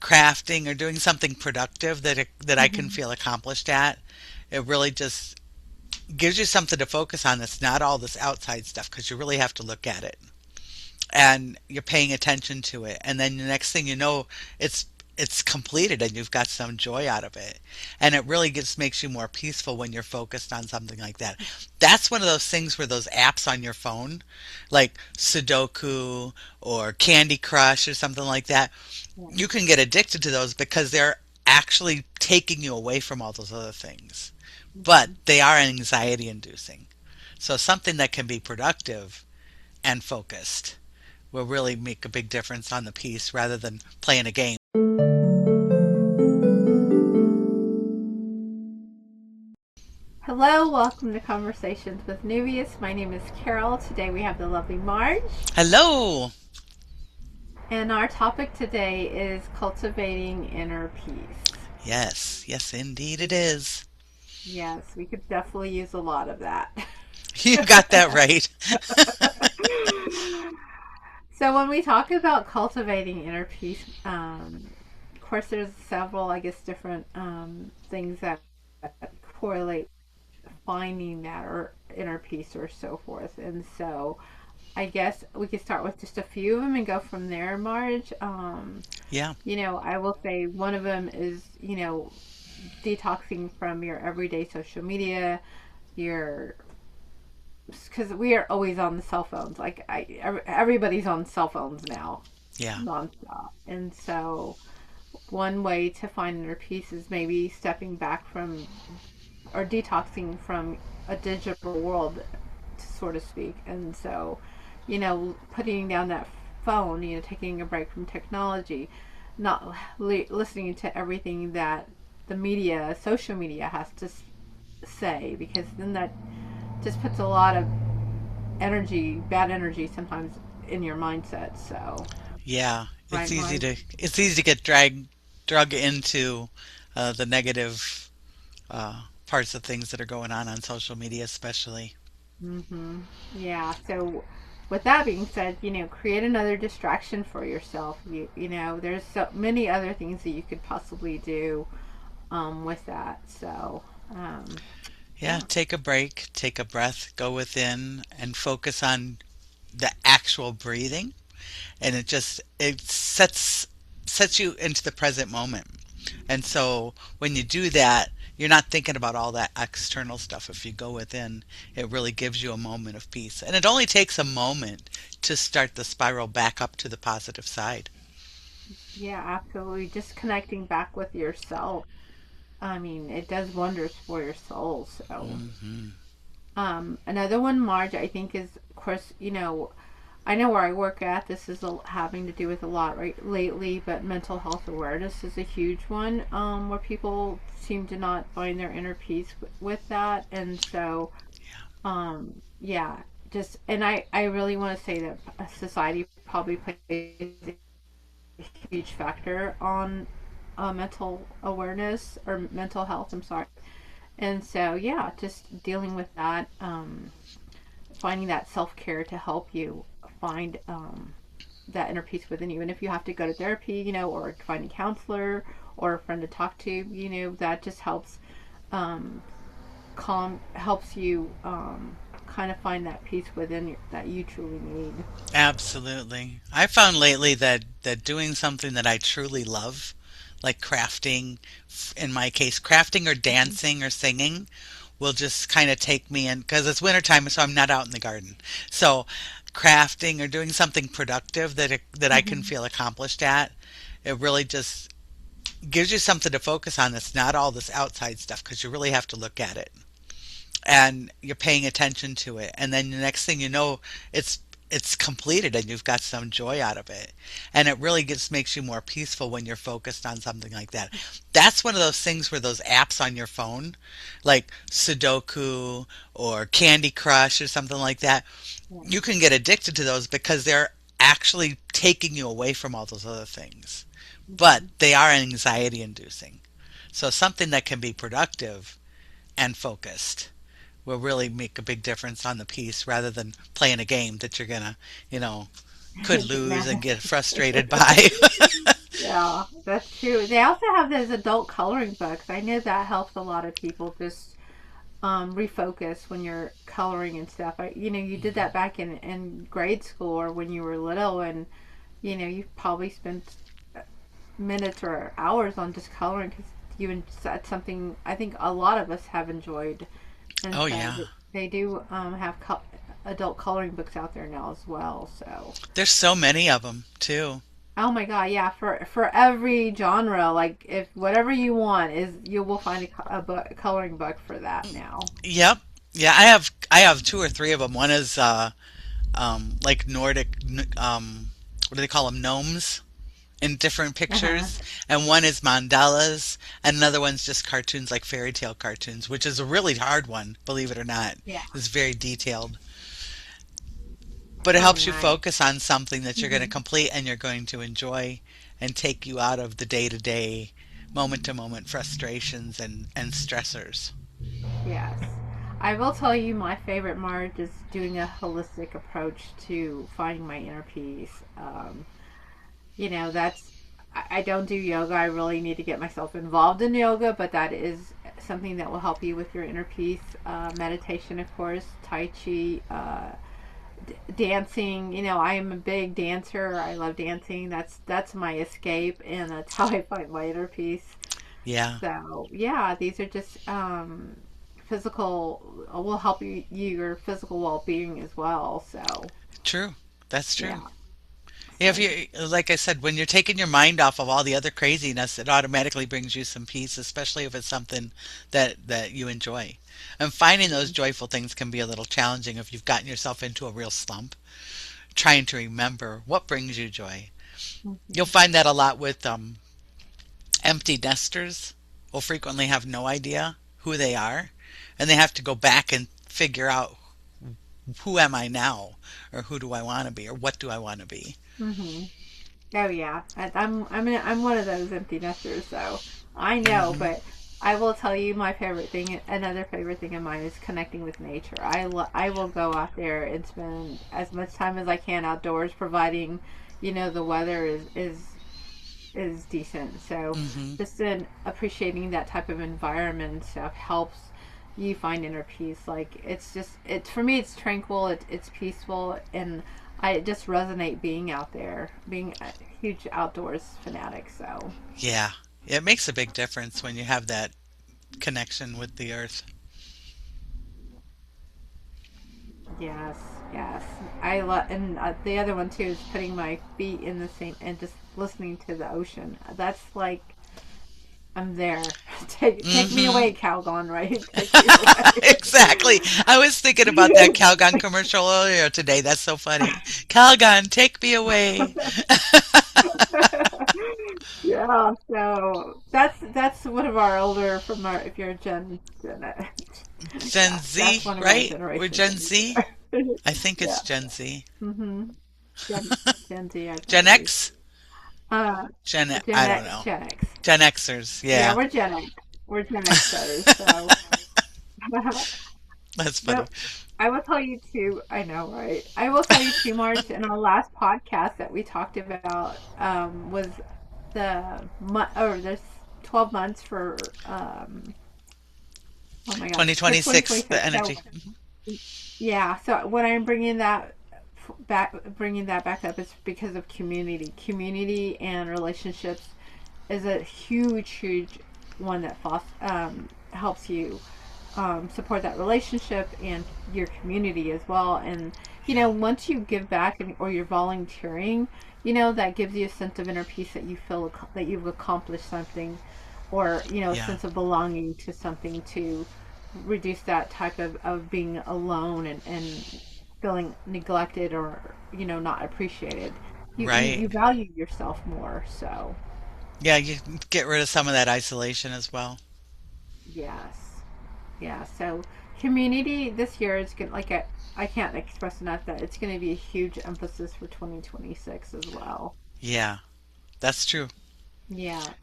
crafting or doing something productive that I can Mhm. feel accomplished at, it really just gives you something to focus on that's not all this outside stuff because you really have to look at it and you're paying attention to it, and then the next thing you know, it's it's completed and you've got some joy out of it, and it really just makes you more peaceful when you're focused on something like that. That's one of those things where those apps on your phone, like Sudoku or Candy Crush or something like that, Yeah. you can get addicted to those because they're actually taking you away from all those other things, but Mhm. they are anxiety inducing. So something that can be productive and focused will really make a big difference on the piece rather than playing a game. Hello, welcome to Conversations with Neuvias. My name is Carol. Today we have the lovely Marge. Hello. And our topic today is cultivating inner peace. Yes, yes, indeed it is. Yes, we could definitely use a lot of that. You got that right. So, when we talk about cultivating inner peace, of course, there's several, I guess, different things that correlate finding that or inner peace or so forth. And so, I guess we could start with just a few of them and go from there, Marge. Yeah, I will say one of them is, detoxing from your everyday social media, your because we are always on the cell phones. Everybody's on cell phones now, yeah, nonstop. And so, one way to find inner peace is maybe stepping back from or detoxing from a digital world, so to speak. And so, putting down that phone, taking a break from technology, not listening to everything that the media, social media, has to say, because then that just puts a lot of energy, bad energy, sometimes in your mindset. So, yeah. right, Marge? It's easy to get drug into the negative parts of things that are going on social media, especially. Mm-hmm. Yeah. So, with that being said, create another distraction for yourself. There's so many other things that you could possibly do with that. So, Yeah, yeah. take a break, take a breath, go within, and focus on the actual breathing, and it sets you into the present moment. And so when you do that, you're not thinking about all that external stuff. If you go within, it really gives you a moment of peace. And it only takes a moment to start the spiral back up to the positive side. Yeah, absolutely. Just connecting back with yourself. I mean, it does wonders for your soul. So, Hmm. another one, Marge, I think is, of course, I know where I work at. This is having to do with a lot right lately, but mental health awareness is a huge one, where people seem to not find their inner peace with that, and so yeah, just and I really want to say that society probably plays a huge factor on mental awareness or mental health. I'm sorry, and so yeah, just dealing with that. Finding that self care to help you find that inner peace within you. And if you have to go to therapy, or find a counselor or a friend to talk to, that just helps helps you kind of find that peace within you that you truly need. Absolutely. I found lately that doing something that I truly love, like crafting, in my case, crafting or Mm-hmm. dancing or singing, will just kind of take me in because it's wintertime, so I'm not out in the garden. So, crafting or doing something productive that I can Mm-hmm. feel accomplished at, it really just gives you something to focus on that's not all this outside stuff because you really have to look at it and you're paying attention to it, and then the next thing you know, it's completed and you've got some joy out of it, and it really just makes you more peaceful when you're focused on something like that. That's one of those things where those apps on your phone, like Sudoku or Candy Crush or something like that, Yeah. you can get addicted to those because they're actually taking you away from all those other things, but Mm-hmm. they are anxiety inducing. So something that can be productive and focused will really make a big difference on the piece rather than playing a game that you're gonna, you know, could Get lose mad. and get frustrated by. Yeah, that's true. They also have those adult coloring books. I know that helps a lot of people just refocus when you're coloring and stuff. You did that back in grade school or when you were little, and you probably spent minutes or hours on just coloring because that's something I think a lot of us have enjoyed. And Oh so yeah. they do have adult coloring books out there now as well. So. There's so many of them too. Oh my God, yeah, for every genre, like if whatever you want is you will find a book, coloring book for that now. Yep. Yeah, I have two or three of them. One is like Nordic what do they call them? Gnomes in different Uh-huh. pictures, and one is mandalas, and another one's just cartoons like fairy tale cartoons, which is a really hard one, believe it or not. Yeah. It's very detailed, but it Oh, helps you nice. focus on something that you're going to Hmm. complete and you're going to enjoy and take you out of the day to day, moment to moment frustrations and stressors. Yes. I will tell you my favorite Marge is doing a holistic approach to finding my inner peace. That's I don't do yoga. I really need to get myself involved in yoga, but that is something that will help you with your inner peace. Meditation, of course, Tai Chi, dancing. I am a big dancer. I love dancing. That's my escape, and that's how I find my inner peace. Yeah, So yeah, these are just physical. Will help your physical well being as well. So true. That's true. yeah. Yeah, if So you, like I said, when you're taking your mind off of all the other craziness, it automatically brings you some peace, especially if it's something that you enjoy. And finding those joyful things can be a little challenging if you've gotten yourself into a real slump, trying to remember what brings you joy. You'll mhm. find that a lot with empty nesters will frequently have no idea who they are, and they have to go back and figure out who am I now, or who do I want to be, or what do I want to be. Mhm. Oh yeah, I'm one of those empty nesters, so I know. Hmm. But I will tell you, my favorite thing, another favorite thing of mine, is connecting with nature. I will go out there and spend as much time as I can outdoors, providing, the weather is decent. So Hmm. just in appreciating that type of environment and stuff helps you find inner peace. Like it's for me, it's tranquil, it's peaceful, and I just resonate being out there, being a huge outdoors fanatic. So Yeah, it makes a big difference when you have that connection with the earth. yes, yes, I love, and the other one too is putting my feet in the same and just listening to the ocean. That's like I'm there. Take me Hmm. away, Calgon. Right? Take me away. Exactly. I was thinking about that Calgon commercial earlier today. That's so funny. Calgon, take me away. Yeah, so that's one of our older from our if you're Gen yeah, that's Z, one of our right? We're generations Gen right Z. there. I think Yeah. it's Gen Z. Mhm. Gen Z, I Gen believe. X? Uh I don't know. Gen X. Gen Xers, Yeah, yeah. we're Gen X. We're Gen Xers, so That's funny. but I will tell you too. I know, right? I will tell you too, March. In our last podcast that we talked about was or there's 12 months for oh my God, for 2026, the 2026. So energy. yeah, so when I'm bringing that back up, it's because of community and relationships is a huge one that helps you support that relationship and your community as well. And Yeah, once you give back or you're volunteering, that gives you a sense of inner peace that you feel that you've accomplished something, or a yeah, sense of belonging to something to reduce that type of being alone and feeling neglected or not appreciated. right. You value yourself more. So Yeah, you get rid of some of that isolation as well. yes. Yeah, so community this year is going to, like, I can't express enough that it's going to be a huge emphasis for 2026 as well. Yeah, that's true. Yeah.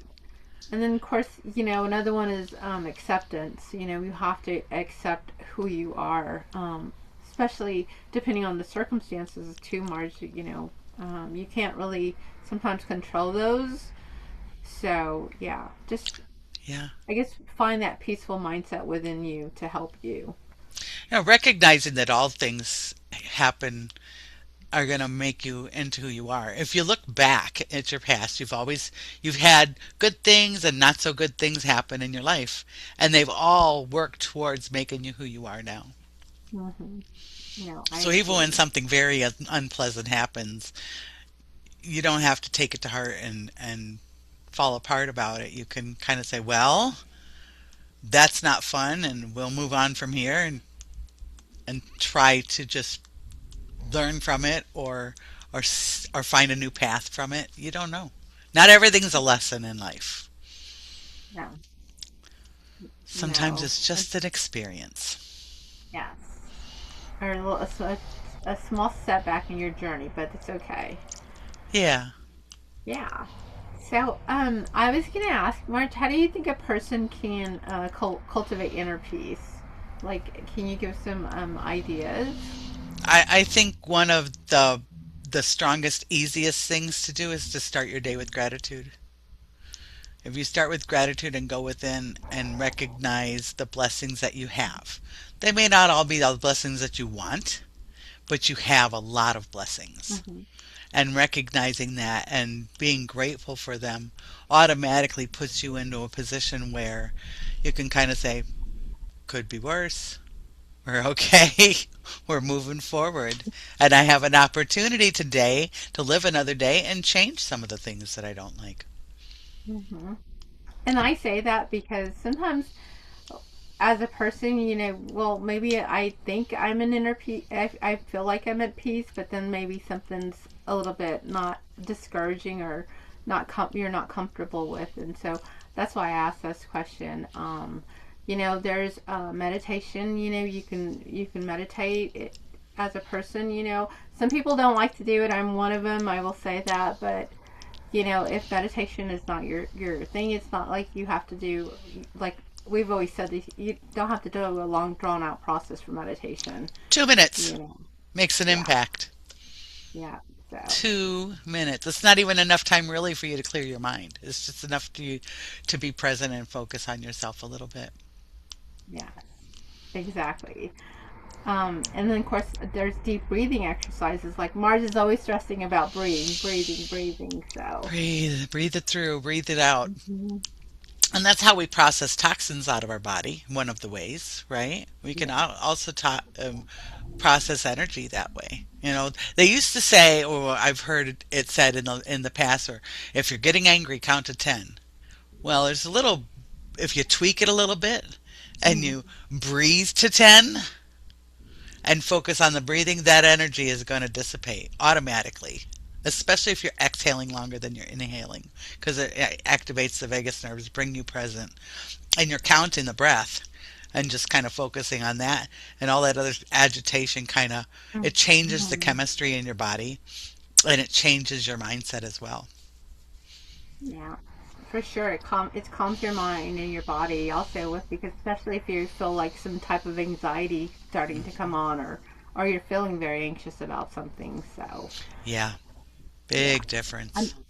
And then, of course, another one is acceptance. You have to accept who you are, especially depending on the circumstances too, Marge. You can't really sometimes control those. So, yeah, just Yeah. I guess find that peaceful mindset within you to help you. Recognizing that all things happen are going to make you into who you are. If you look back at your past, you've had good things and not so good things happen in your life, and they've all worked towards making you who you are now. Hmm. No, I So even when agree. something very unpleasant happens, you don't have to take it to heart and fall apart about it. You can kind of say, "Well, that's not fun and we'll move on from here and try to just learn from it or find a new path from it." You don't know. Not everything's a lesson in life. No, Sometimes no. it's just an experience. Yes. Or a small setback in your journey, but it's okay. Yeah. Yeah. So, I was gonna ask, Marge, how do you think a person can cultivate inner peace? Like, can you give some ideas? I think one of the strongest, easiest things to do is to start your day with gratitude. If you start with gratitude and go within and recognize the blessings that you have, they may not all be the blessings that you want, but you have a lot of blessings. Hmm. And recognizing that and being grateful for them automatically puts you into a position where you can kind of say, could be worse. We're okay. We're moving forward. And I have an opportunity today to live another day and change some of the things that I don't like. Hmm. And I say that because sometimes as a person, well, maybe I think I'm in inner peace. I feel like I'm at peace, but then maybe something's a little bit not discouraging or you're not comfortable with, and so that's why I asked this question. There's meditation. You can meditate as a person. Some people don't like to do it. I'm one of them. I will say that, but if meditation is not your thing, it's not like you have to do, like we've always said, that you don't have to do a long drawn out process for meditation. 2 minutes You know, makes an yeah, impact. yeah. So 2 minutes. It's not even enough time really for you to clear your mind. It's just enough to be present and focus on yourself a little bit. yes, exactly. And then of course there's deep breathing exercises. Like Marge is always stressing about breathing. So. Breathe, breathe it through, breathe it out. Hmm. And that's how we process toxins out of our body, one of the ways, right? We can Yeah. also process energy that way. They used to say, or I've heard it said in the past, or if you're getting angry, count to 10. Well, there's a little, if you tweak it a little bit and Hmm. you breathe to 10 and focus on the breathing, that energy is going to dissipate automatically. Especially if you're exhaling longer than you're inhaling, because it activates the vagus nerves, bring you present, and you're counting the breath and just kind of focusing on that, and all that other agitation kind of, it changes the Hmm. chemistry in your body and it changes your mindset as well. Yeah, for sure. It calms your mind and your body also with, because especially if you feel like some type of anxiety starting to come on, or you're feeling very anxious about something. So Yeah, yeah. big difference. Um,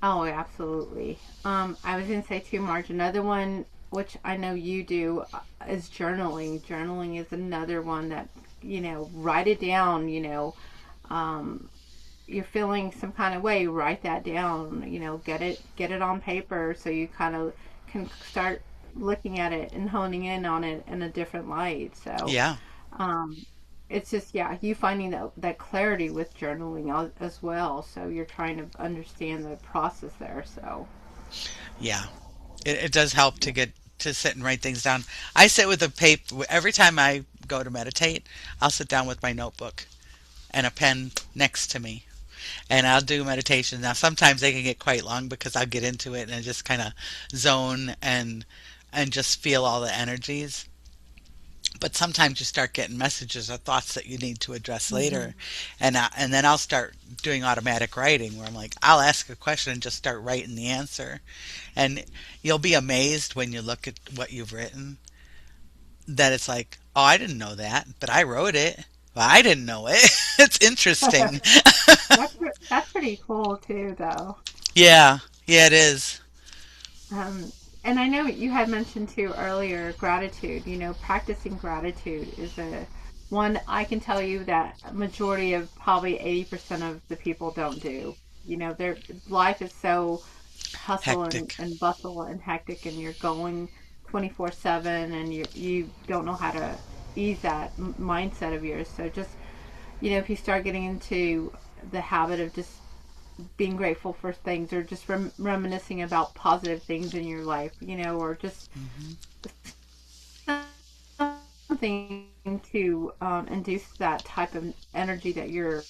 oh, absolutely. I was gonna say too, Marge. Another one which I know you do is journaling. Journaling is another one that write it down. Um, you're feeling some kind of way, write that down. Get it on paper so you kind of can start looking at it and honing in on it in a different light. So, Yeah, um, it's just, yeah, you finding that clarity with journaling as well. So you're trying to understand the process there. So, yeah. It does help to sit and write things down. I sit with a paper every time I go to meditate. I'll sit down with my notebook and a pen next to me, and I'll do meditation. Now, sometimes they can get quite long because I'll get into it and just kind of zone and just feel all the energies. But sometimes you start getting messages or thoughts that you need to address hmm. later, and then I'll start doing automatic writing where I'm like, I'll ask a question and just start writing the answer, and you'll be amazed when you look at what you've written that it's like, oh, I didn't know that, but I wrote it. Well, I didn't know it. It's interesting. That's pretty cool too, though. Yeah, yeah, it is. Um, and I know you had mentioned too earlier gratitude. Practicing gratitude is a one I can tell you that a majority of probably 80% of the people don't do. Their life is so hustle Hectic. and bustle and hectic, and you're going 24/7, and you don't know how to ease that mindset of yours. So just if you start getting into the habit of just being grateful for things, or just reminiscing about positive things in your life, or just Hmm. something to induce that type of energy that you're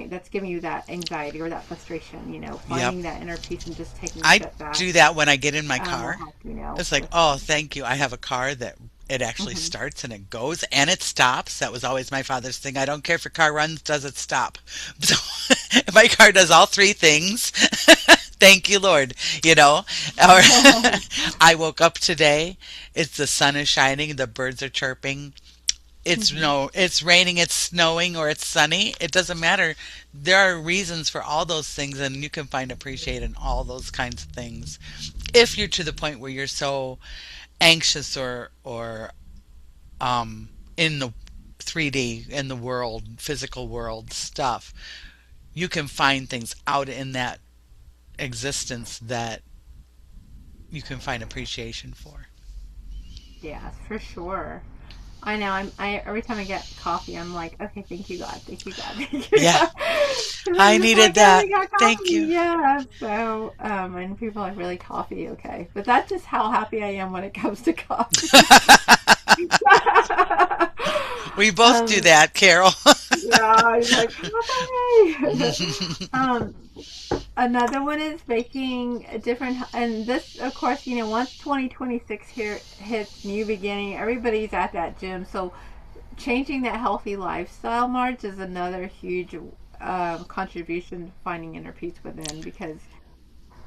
that's giving you that anxiety or that frustration, Yep. finding that inner peace and just taking a I step back do that when I get in my will car. help, It's like, with oh, thank you. I have a car that it actually hmm starts and it goes and it stops. That was always my father's thing. I don't care if your car runs, does it stop? So if my car does all three things, thank you, Lord. You know, or I woke up today. It's the sun is shining, the birds are chirping. It's hmm no, it's raining, it's snowing, or it's sunny. It doesn't matter. There are reasons for all those things, and you can find appreciate in all those kinds of things. If you're to the point where you're so anxious or in the 3D in the world, physical world stuff, you can find things out in that existence that you can find appreciation for. Yes, for sure. I know. I every time I get coffee, I'm like, okay, thank you God, thank you God, thank you Yeah, God, because I'm I just needed like, oh, that. we got Thank coffee, you. yeah. So, and people are really coffee, okay, but that's just how happy I am when it comes to coffee. We both do um, that, Carol. yeah, I'm like coffee. um, Another one is making a different, and this, of course, once 2026 here hits new beginning, everybody's at that gym. So changing that healthy lifestyle, March, is another huge contribution to finding inner peace within, because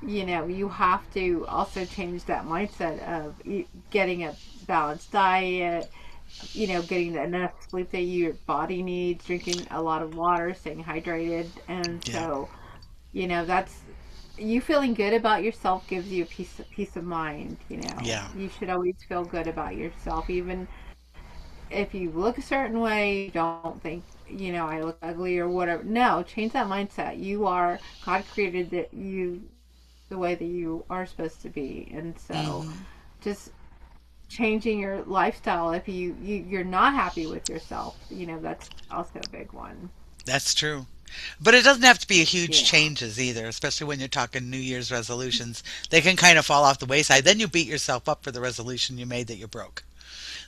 you have to also change that mindset of getting a balanced diet, getting enough sleep that your body needs, drinking a lot of water, staying hydrated. And Yeah, so that's you feeling good about yourself gives you a peace of mind. yeah. You should always feel good about yourself, even if you look a certain way. You don't think, I look ugly or whatever. No, change that mindset. God created you the way that you are supposed to be. And so Hmm. just changing your lifestyle, if you're not happy with yourself, that's also a big one. That's true. But it doesn't have to be huge Yeah, changes either, especially when you're talking New Year's resolutions. They can kind of fall off the wayside. Then you beat yourself up for the resolution you made that you broke.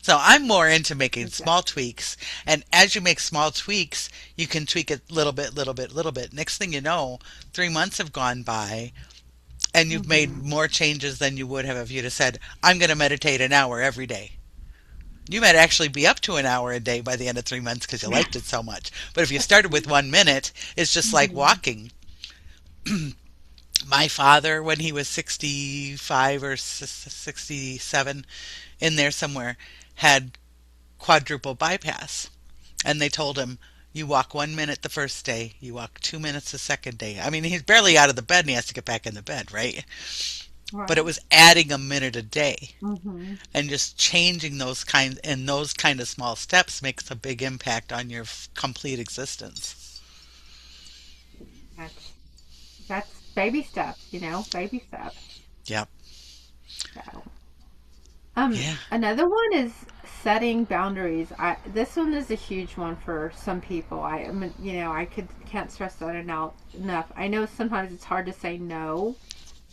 So I'm more into making small exactly. tweaks. And as you make small tweaks, you can tweak it little bit, little bit, little bit. Next thing you know, 3 months have gone by and you've made hmm more changes than you would have if you'd have said, I'm going to meditate an hour every day. You might actually be up to an hour a day by the end of 3 months because you liked it so much. But if you started with 1 minute, it's just like hmm walking. My father, when he was 65 or 67, in there somewhere, had quadruple bypass. And they told him, you walk 1 minute the first day, you walk 2 minutes the second day. I mean, he's barely out of the bed and he has to get back in the bed, right? But it Right. was adding a minute a day. hmm And just changing those kind of small steps makes a big impact on your complete existence. That's that's baby steps, baby steps. Yep. So, Yeah. another one is setting boundaries. This one is a huge one for some people. I mean, I can't stress that enough. I know sometimes it's hard to say no,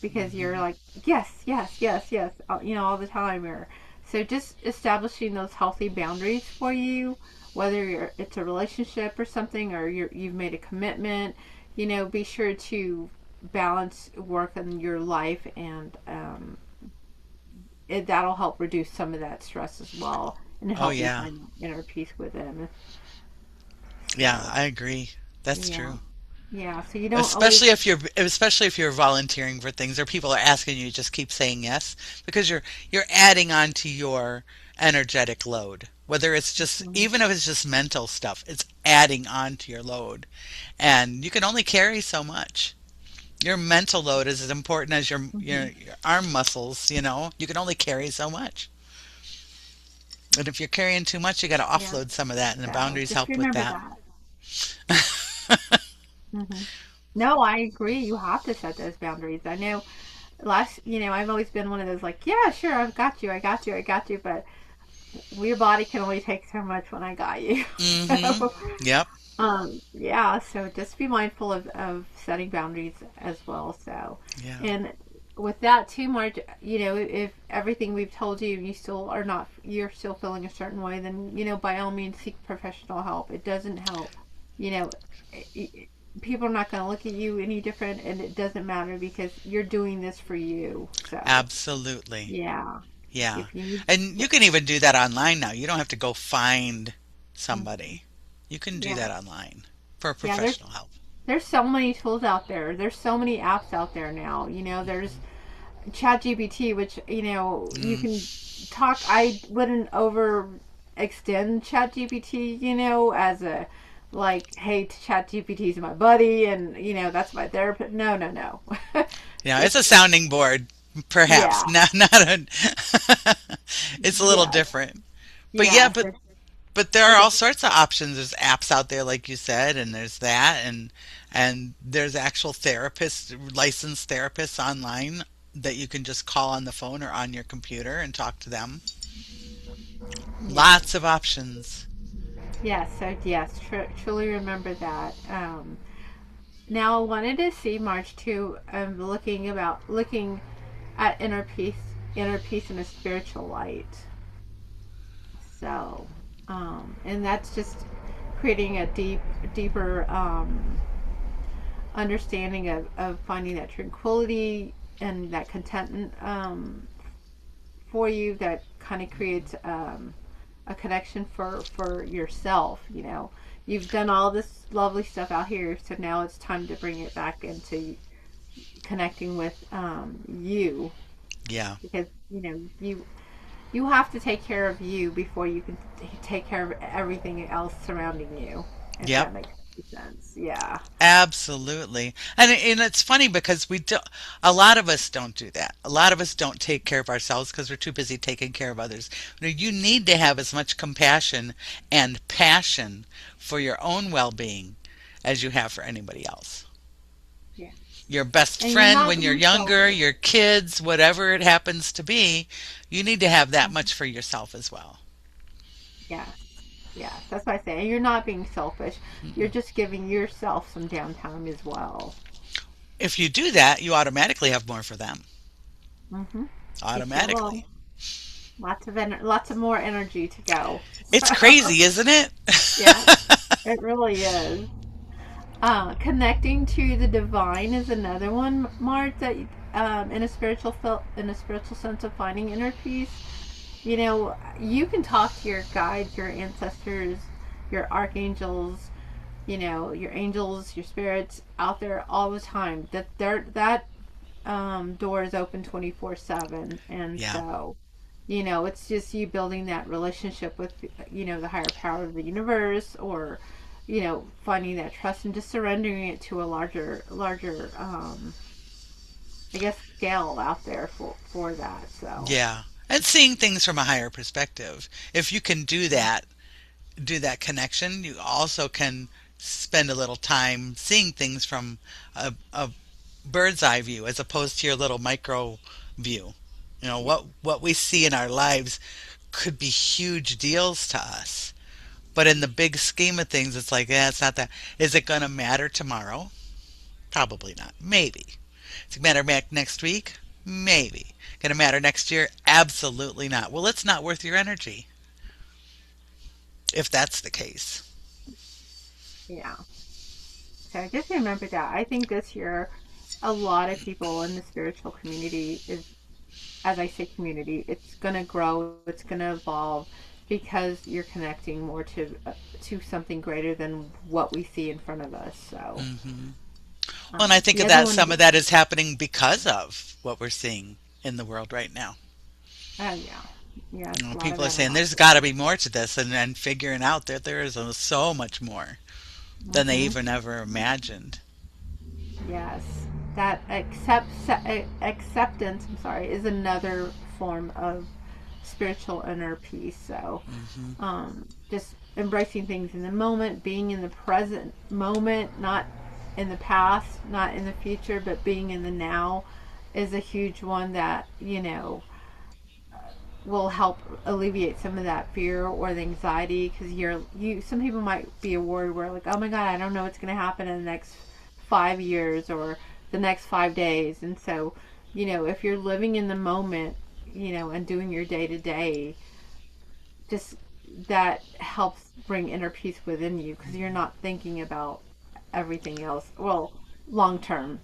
because you're Hmm. like, yes, yes, yes, yes, all the time. Or so just establishing those healthy boundaries for you, whether it's a relationship or something, or you've made a commitment. Be sure to balance work and your life, and that'll help reduce some of that stress as well, and Oh, help you yeah. find inner peace within. Yeah, So I agree. That's yeah, true. yeah. So you don't always. Especially if you're volunteering for things or people are asking you, just keep saying yes because you're adding on to your energetic load. Whether it's just Mhm. even if it's just mental stuff, it's adding on to your load. And you can only carry so much. Your mental load is as important as Hmm. your arm muscles, you know. You can only carry so much. And if you're carrying too much, you got to Yeah. offload some of that, and the So boundaries just help with remember that. that. Hmm. No, I agree. You have to set those boundaries. I know I've always been one of those like, yeah, sure, I've got you, I got you, I got you, but your body can only take so much when I got you. Mm-hmm. So, Yep. yeah, so just be mindful of setting boundaries as well. So, Yeah. and with that too, Marge, if everything we've told you, you're still feeling a certain way, then, by all means, seek professional help. It doesn't help. You know, it, it, People are not going to look at you any different, and it doesn't matter because you're doing this for you. So, Absolutely. yeah, Yeah. if you need, And you can even do that online now. You don't have to go find mhm, somebody. You can do yeah, that online for yeah, professional help. there's so many tools out there. There's so many apps out there now. There's ChatGPT, which you Mm. can talk. I wouldn't overextend ChatGPT, as a like, hey, ChatGPT is my buddy, and that's my therapist. No, no, no. Yeah, it's It's a sounding board, perhaps. yeah, Not a it's a little yes, different. But yeah, yes, but there are it's all sorts of options. There's apps out there like you said, and there's that and there's actual therapists, licensed therapists online that you can just call on the phone or on your computer and talk to them. yes, Lots of options. yes. So yes, truly remember that. Now I wanted to see March too. Looking at inner peace in a spiritual light. So, and that's just creating a deeper understanding of finding that tranquility and that contentment for you that kind of creates a connection for yourself. You've done all this lovely stuff out here, so now it's time to bring it back into connecting with you Yeah. because you have to take care of you before you can take care of everything else surrounding you. If Yep. that makes sense, yeah. Absolutely. And it's funny because we do a lot of us don't do that. A lot of us don't take care of ourselves because we're too busy taking care of others. You need to have as much compassion and passion for your own well-being as you have for anybody else. Yeah, Your best and you're friend not when you're being younger, selfish. your kids, whatever it happens to be, you need to have that Mhm. much for yourself as well. Yes, yes, that's what I say. And you're not being selfish. You're just giving yourself some downtime as well. If you do that, you automatically have more for them. Mm-hmm. You sure will. Automatically. Lots of more energy to go. It's crazy, isn't it? Yeah, it really is. Connecting to the divine is another one, Mark. That in a spiritual sense of finding inner peace. You can talk to your guides, your ancestors, your archangels, your angels, your spirits out there all the time. That door is open 24/7, and Yeah. so it's just you building that relationship with the higher power of the universe, or finding that trust and just surrendering it to a larger I guess scale out there for that. So Yeah. And seeing things from a higher perspective. If you can do that connection, you also can spend a little time seeing things from a bird's eye view as opposed to your little micro view. You know, yeah, what we see in our lives could be huge deals to us. But in the big scheme of things, it's like, yeah, it's not that. Is it going to matter tomorrow? Probably not. Maybe. Is it going to matter next week? Maybe. Going to matter next year? Absolutely not. Well, it's not worth your energy if that's the case. yeah. So just remember that. I think this year a lot of people in the spiritual community is, as I say, community, it's going to grow, it's going to evolve because you're connecting more to something greater than what we see in front of us. So, Hmm. Well, and I think the of other that one, some of that is happening because of what we're seeing in the world right now. oh yeah, yes, You know, a lot of people are that saying there's animosity. got to be more to this, and figuring out that there is so much more than they Hmm. even ever imagined. Yes. that acceptance, I'm sorry, is another form of spiritual inner peace. So, Hmm. just embracing things in the moment, being in the present moment, not in the past, not in the future, but being in the now is a huge one that, will help alleviate some of that fear or the anxiety, because some people might be worried where like, oh my god, I don't know what's going to happen in the next 5 years or the next 5 days. And so, if you're living in the moment, and doing your day to day, just that helps bring inner peace within you, because you're not thinking about everything else. Well, long term,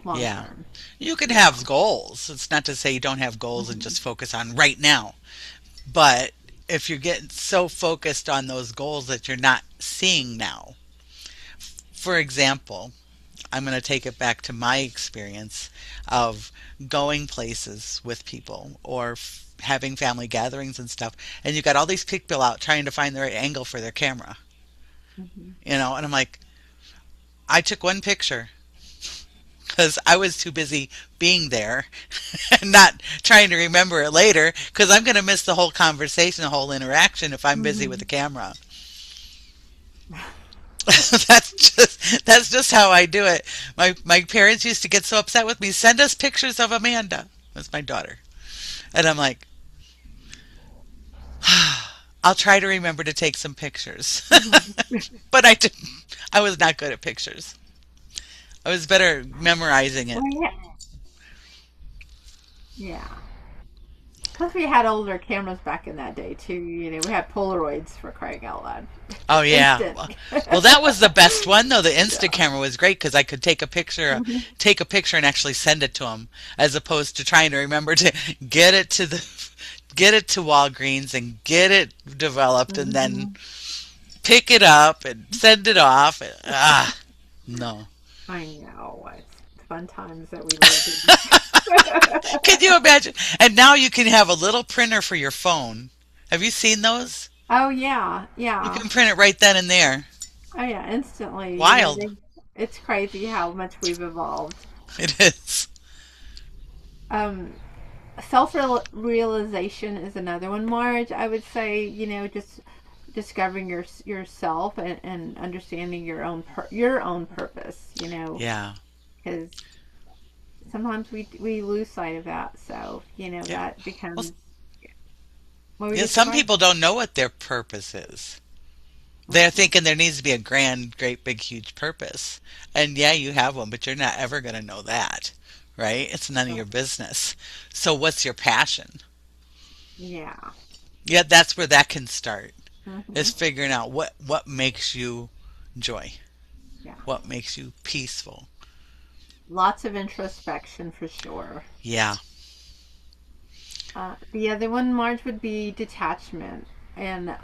long Yeah. term. You can Yeah. have goals. It's not to say you don't have goals and Hmm. just focus on right now. But if you're getting so focused on those goals that you're not seeing now, for example, I'm going to take it back to my experience of going places with people or having family gatherings and stuff, and you got all these people out trying to find the right angle for their camera, Hmm. and I'm like, I took one picture because I was too busy being there and not trying to remember it later because I'm going to miss the whole conversation, the whole interaction if I'm busy with the Hmm. camera. That's just how I do it. My parents used to get so upset with me. Send us pictures of Amanda. That's my daughter, and I'm like, I'll try to remember to take some pictures, Hmm. but I didn't. I was not good at pictures. I was better memorizing it. Well, yeah. Yeah. Plus, we had older cameras back in that day too. We had Polaroids, for crying out loud. Oh yeah. Instant. Well, that was the best one though. The Insta Yeah. camera was great because I could Hmm. take a picture and actually send it to them, as opposed to trying to remember to get it to the, get it to Walgreens and get it developed and then Hmm. pick it up and send it off. Ah, no. I know. It's fun times that we lived in. Can you imagine? And now you can have a little printer for your phone. Have you seen those? Oh yeah, You yeah. can print it right then and there. Oh yeah. Instantly. Wild. It's crazy how much we've evolved. It is. Um, Self realization is another one, Marge. I would say, just discovering yourself, and understanding your own purpose. Yeah. Because sometimes we lose sight of that. So Yeah. that Well, becomes. What were you yeah, gonna say, some Marge? people don't know what their purpose is. They're Hmm. thinking there needs to be a grand, great, big, huge purpose. And yeah, you have one, but you're not ever going to know that, right? It's none of your business. So what's your passion? Yeah. Yeah, that's where that can start. Is Hmm. figuring out what makes you joy, Yeah. what makes you peaceful. Lots of introspection for sure. Yeah. The other one, Marge, would be detachment. And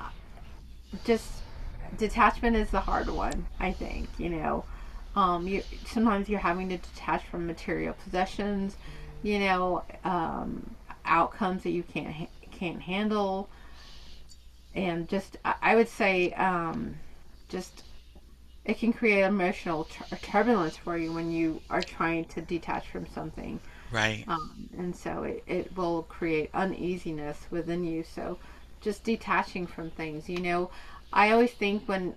just detachment is the hard one, I think. You sometimes you're having to detach from material possessions, you know, um, outcomes that you can't handle, and just I would say, just it can create emotional turbulence for you when you are trying to detach from something. Right. And so it will create uneasiness within you. So just detaching from things, I always think when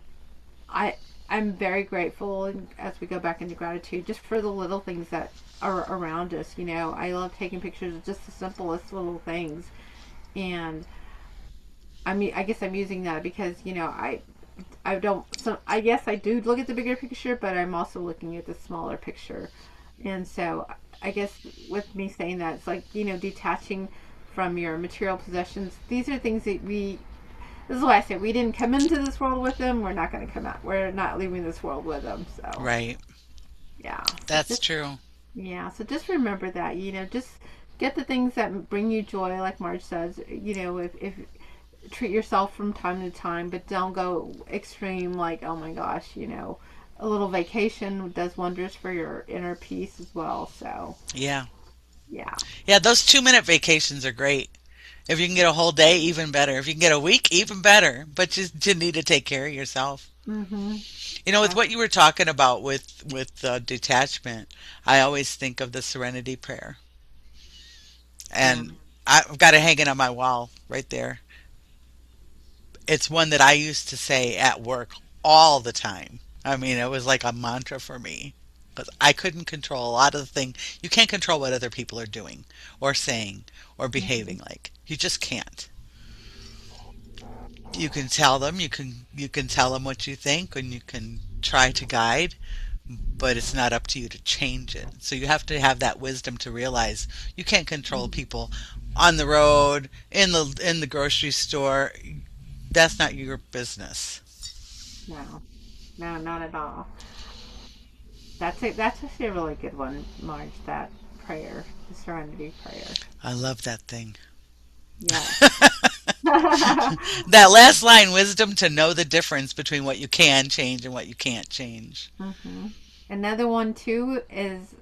I I'm very grateful, and as we go back into gratitude, just for the little things that are around us. I love taking pictures of just the simplest little things, and I guess I'm using that because I don't. So I guess I do look at the bigger picture, but I'm also looking at the smaller picture, and so I guess with me saying that, it's like detaching from your material possessions. These are things that we. This is why I say we didn't come into this world with them. We're not going to come out. We're not leaving this world with them. So Right. yeah. So That's true. just remember that. Just get the things that bring you joy, like Marge says. If treat yourself from time to time, but don't go extreme like, oh my gosh, a little vacation does wonders for your inner peace as well. So, Yeah. yeah. Yeah, those 2 minute vacations are great. If you can get a whole day, even better. If you can get a week, even better. But you need to take care of yourself. Mhm. You know, with That's, what you were talking about with detachment, I always think of the Serenity Prayer, yeah. and I've got it hanging on my wall right there. It's one that I used to say at work all the time. I mean, it was like a mantra for me because I couldn't control a lot of the thing. You can't control what other people are doing or saying or Mhm. behaving like. You just can't. You can tell them, you can tell them what you think and you can try to guide, but it's not up to you to change it. So you have to have that wisdom to realize you can't control Mhm. people on the road, in the grocery store. That's not your business. No, no, not at all. That's it. That's actually a really good one, Marge. That prayer, the Serenity Prayer. I love that thing. Yes. That last line, wisdom to know the difference between what you can change and what you can't change. hmm Another one too is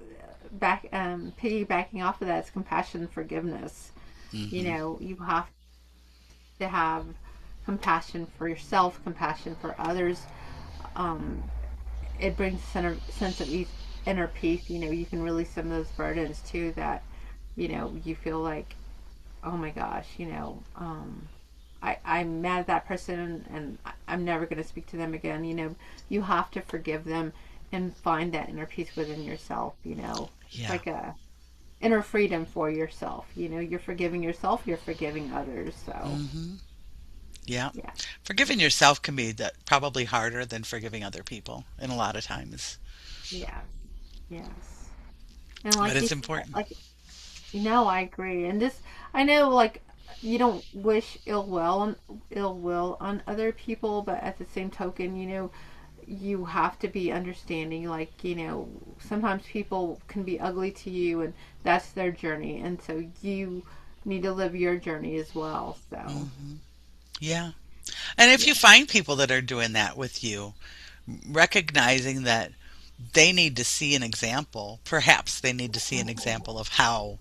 piggybacking off of that is compassion and forgiveness. You Hmm. know, you have to have compassion for yourself, compassion for others. Um, it brings a sense of ease, inner peace. You know, you can release some of those burdens too that, you know, you feel like, oh my gosh, I'm mad at that person and I'm never going to speak to them again. You know, you have to forgive them and find that inner peace within yourself. You know, it's Yeah. like a inner freedom for yourself. You know, you're forgiving yourself, you're forgiving others. So, Hmm. Yeah. yeah, Forgiving yourself can be probably harder than forgiving other people in a lot of times, yes, yes. And but like you it's said, important. like, I agree. And this, I know, like, you don't wish ill will on other people, but at the same token, you know, you have to be understanding. Like, you know, sometimes people can be ugly to you, and that's their journey, and so you need to live your journey as well. So, Hmm. Yeah. And if you yeah. find people that are doing that with you, recognizing that they need to see an example, perhaps they need to see an Mhm. example of how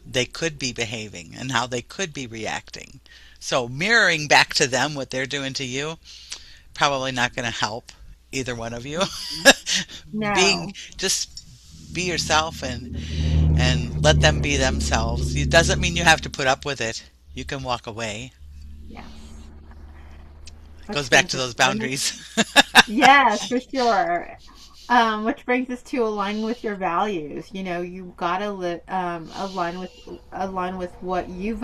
they could be behaving and how they could be reacting. So mirroring back to them what they're doing to you, probably not going to help either one of you. Being No. just be yourself and let them be themselves. It doesn't mean you have to put up with it. You can walk away. Yes. It goes Which back brings to us those to our next. boundaries. Yes, for sure. Which brings us to align with your values. You know, you gotta align with what you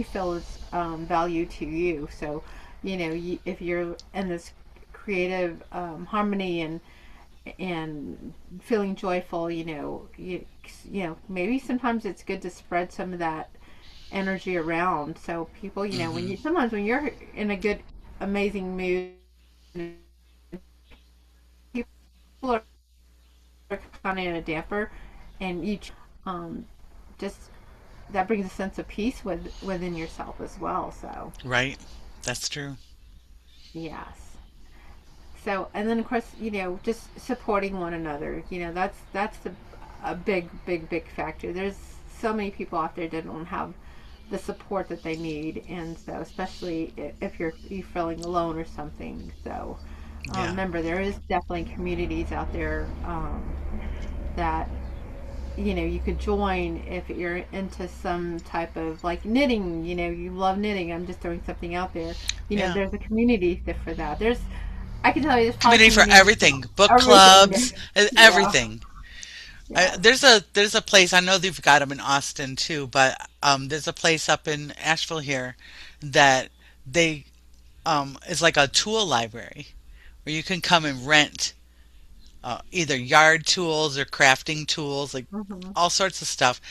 feel is value to you. So, you know, if you're in this creative harmony and feeling joyful, you know maybe sometimes it's good to spread some of that energy around. So people, you know, Hmm. when you're in a good, amazing mood, people are kind of in a damper, and just that brings a sense of peace within yourself as well. So Right. That's true. yes. So and then of course, you know, just supporting one another. You know, that's a big factor. There's so many people out there that don't have the support that they need, and so especially if you're feeling alone or something. So Yeah. remember, there is definitely communities out there that you know you could join if you're into some type of like knitting. You know, you love knitting. I'm just throwing something out there. You know, Yeah. there's a community for that. I can tell you, there's probably Community for communities for everything, book everything. clubs, Yeah. everything. Yes. There's a place I know they've got them in Austin too, but there's a place up in Asheville here that they is like a tool library where you can come and rent either yard tools or crafting tools, like hmm all sorts of stuff.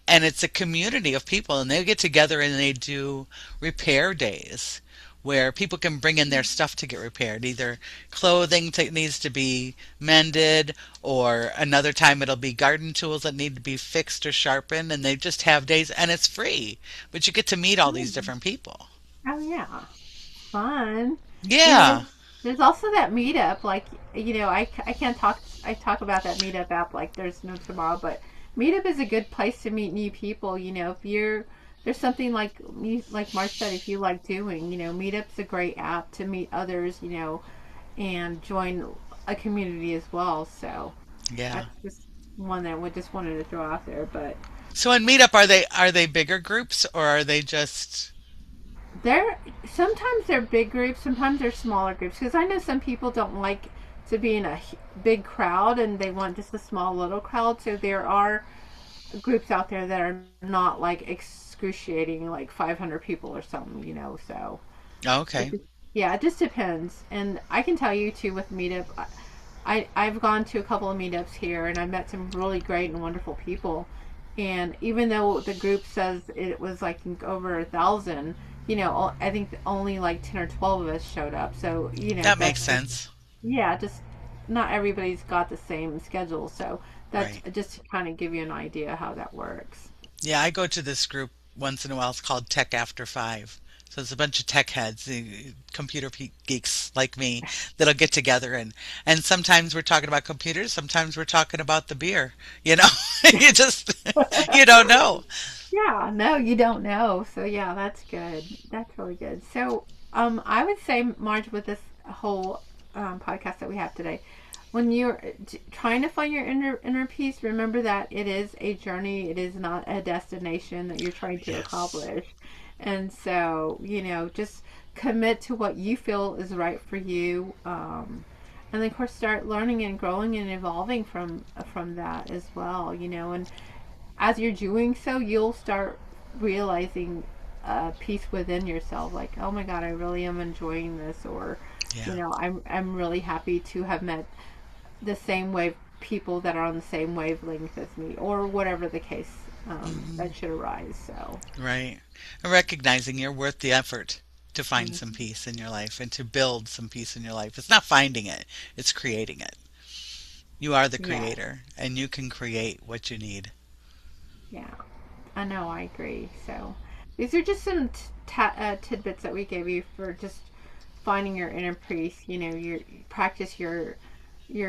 And it's a community of people, and they get together and they do repair days where people can bring in their stuff to get repaired. Either clothing needs to be mended, or another time it'll be garden tools that need to be fixed or sharpened. And they just have days, and it's free, but you get to meet all these different people. Oh yeah, fun. You know, Yeah, there's also that meetup. Like, you know, I can't talk. I talk about that meetup app like there's no tomorrow. But meetup is a good place to meet new people. You know, if you're there's something like Mark said, if you like doing, you know, meetup's a great app to meet others. You know, and join a community as well. So Yeah. that's just one that we just wanted to throw out there. But So in meetup, are they bigger groups or are they just? they're sometimes they're big groups, sometimes they're smaller groups. Because I know some people don't like to be in a big crowd and they want just a small little crowd. So there are groups out there that are not like excruciating, like 500 people or something, So Oh, it okay. just, yeah, it just depends. And I can tell you too with meetup, I've gone to a couple of meetups here and I met some really great and wonderful people. And even though the group says it was like over 1,000, I think only like 10 or 12 of us showed up. So, That makes that's just, sense. yeah, just not everybody's got the same schedule. So that's Right. just to kind of give you an idea how that works. Yeah, I go to this group once in a while. It's called Tech After Five. So it's a bunch of tech heads, computer geeks like me that'll get together and sometimes we're talking about computers, sometimes we're talking about the beer. You know, you just you don't know. Yeah, no, you don't know. So yeah, that's good. That's really good. So, I would say, Marge, with this whole podcast that we have today, when you're trying to find your inner peace, remember that it is a journey. It is not a destination that you're trying to Yes. accomplish. And so, just commit to what you feel is right for you. And then, of course, start learning and growing and evolving from that as well. And as you're doing so, you'll start realizing peace within yourself. Like, oh my God, I really am enjoying this, or Yeah. I'm really happy to have met the same wave people that are on the same wavelength as me, or whatever the case that should arise. So, Right. And recognizing you're worth the effort to find some mhm. peace in your life and to build some peace in your life. It's not finding it, it's creating it. You are the Yeah, creator and you can create what you need. yeah, I know, I agree. So, these are just some tidbits that we gave you for just finding your inner peace. Your practice your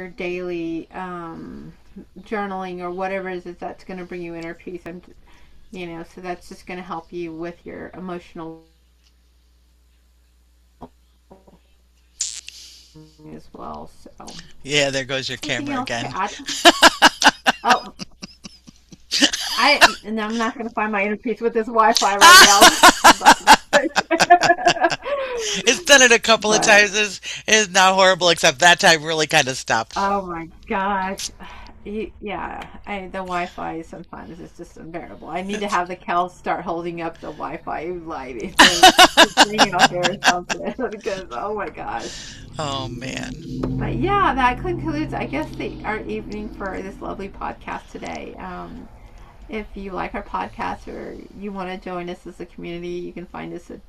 daily journaling or whatever it is that's going to bring you inner peace, and so that's just going to help you with your emotional as well. So, Yeah, there goes your anything camera else to again. add? Oh, and I'm not going to find my inner peace with this Wi-Fi right now. It's done it a couple of But times. It's not horrible, except that time really kind of stopped. oh my gosh. Yeah, the Wi-Fi sometimes is just unbearable. I need to have the cows start holding up the Wi-Fi light if there's thing out there or something because oh my gosh. Oh man. But yeah, that concludes, I guess, our evening for this lovely podcast today. If you like our podcast or you want to join us as a community, you can find us at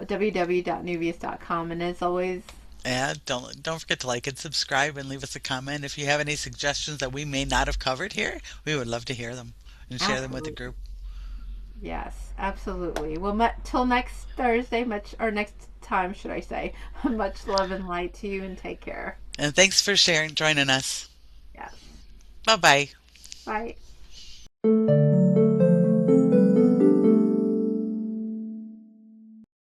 www.neuvias.com. And as always, And don't forget to like and subscribe and leave us a comment if you have any suggestions that we may not have covered here. We would love to hear them and share them with the absolutely. group. Yes, absolutely. Well, till next Thursday, or next time, should I say, much love and light to you and take care. And thanks for joining us. Yes. Bye bye. Bye.